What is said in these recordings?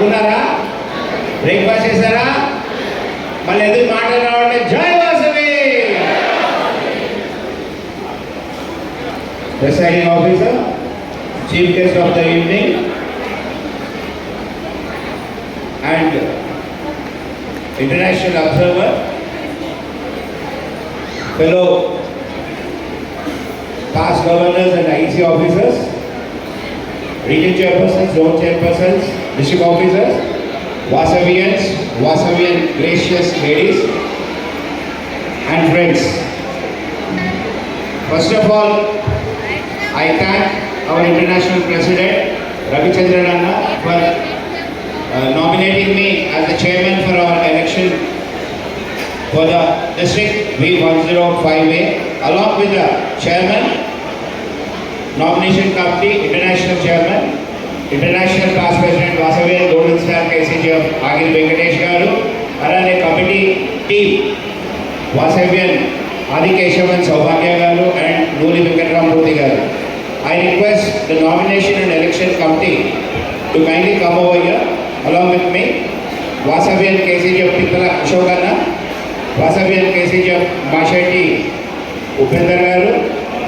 పడుకున్నారా? బ్రేక్ఫాస్ట్ చేశారా? మళ్ళీ ఎందుకు మాట్లాడాలంటే జై Vasavi. Presiding officer, chief guest of the evening and international observer, fellow past governors and IC officers, region chairpersons, zone chairpersons, district officers, Vasavians, Vasavian gracious ladies and friends. First of all, I thank our international president Ravichandran Anna for nominating me as the chairman for our election for the district V105A, along with the chairman, nomination committee, international chairman, international past president Vasavian Golden Star KCGF Agil Venkatesh Garu, alane committee team Vasavian Adi Keshavan Saubhagya Garu and Nuli Venkatramurthy Garu. I request the nomination and election committee to kindly come over here along with me. Vasavian KCGF Pittala Ashok Anna, Vasavian KCGF Mashetti Upendra Garu,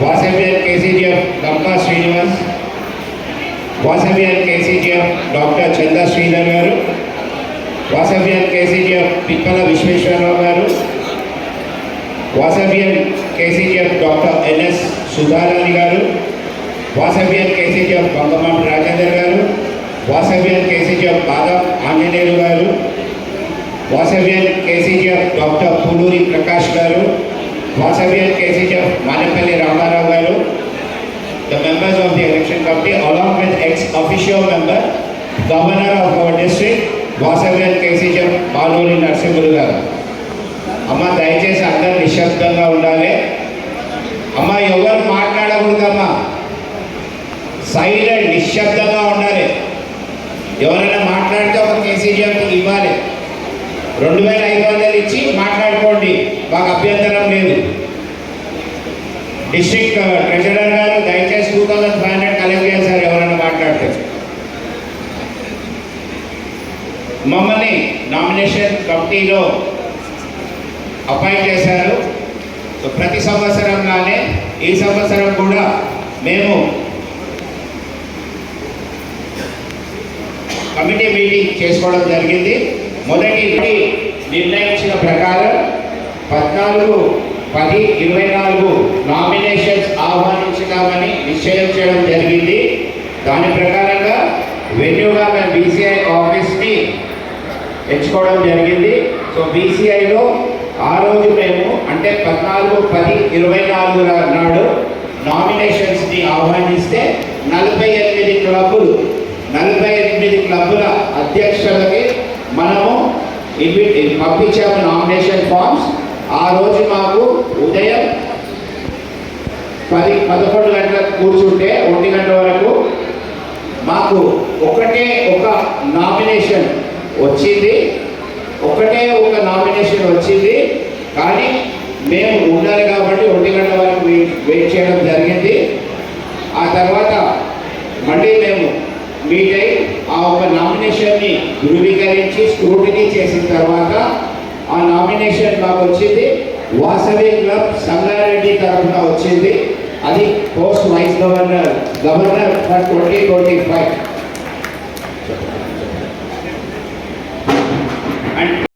Vasavian KCGF Dampa Srinivas, Vasavian KCGF Dr. Chanda Sridhar Garu, Vasavian KCGF Pittala Vishweshwara Garu, Vasavian KCGF Dr. NS Sudharani Garu, Vasavian KCGF Bangamam Rajendra Garu, Vasavian KCGF Badam Anjaneyu Garu, Vasavian KCGF Dr. Puluri Prakash Garu, Vasavian KCGF Manapalli Ramarao Garu, the members of the election committee, along with ex-officio member, governor of our district, Vasavian KCGF Baluri Narsimulu Garu. అమ్మ దయచేసి అందరూ నిశ్శబ్దంగా ఉండాలి. అమ్మ ఎవరు మాట్లాడకూడదమ్మా, silent నిశ్శబ్దంగా ఉండాలి. ఎవరైనా మాట్లాడితే ఒక కేసీజీఎఫ్కి ఇవ్వాలి. 2500 ఇచ్చి మాట్లాడుకోండి, మాకు అభ్యంతరం లేదు. డిస్ట్రిక్ట్ ట్రెజరర్ గారు దయచేసి 2500 కలెక్ట్ చేశారు ఎవరైనా మాట్లాడితే. మమ్మల్ని నామినేషన్ కమిటీలో అపాయింట్ చేశారు. సో ప్రతి సంవత్సరంలానే ఈ సంవత్సరం కూడా మేము కమిటీ మీటింగ్ చేసుకోవడం జరిగింది. మొదటి నిర్ణయించిన ప్రకారం 14/10/24 నామినేషన్స్ ఆహ్వానించుదామని నిశ్చయం చేయడం జరిగింది. దాని ప్రకారంగా వెన్యూగా మేము బీసీఐ ఆఫీస్ని ఎంచుకోవడం జరిగింది. సో బీసీఐలో ఆ రోజు మేము అంటే 14/10/24 నాడు నామినేషన్స్ని ఆహ్వానిస్తే 48 క్లబ్బుల అధ్యక్షులకి మనము పంపించాము నామినేషన్ ఫామ్స్. ఆ రోజు మాకు ఉదయం 11 గంటలకు కూర్చుంటే 1 గంట వరకు మాకు ఒకటే ఒక నామినేషన్ వచ్చింది. కానీ మేము ఉండాలి కాబట్టి 1 గంట వరకు వెయిట్ చేయడం జరిగింది. ఆ తర్వాత మళ్ళీ మేము మీట్ అయి ఆ ఒక నామినేషన్ని ధృవీకరించి స్క్రూటినీ చేసిన తర్వాత ఆ నామినేషన్ మాకు వచ్చింది. వాసవి క్లబ్ సంగారెడ్డి తరఫున వచ్చింది. అది పోస్ట్ వైస్ గవర్నర్ ఫర్ 2025.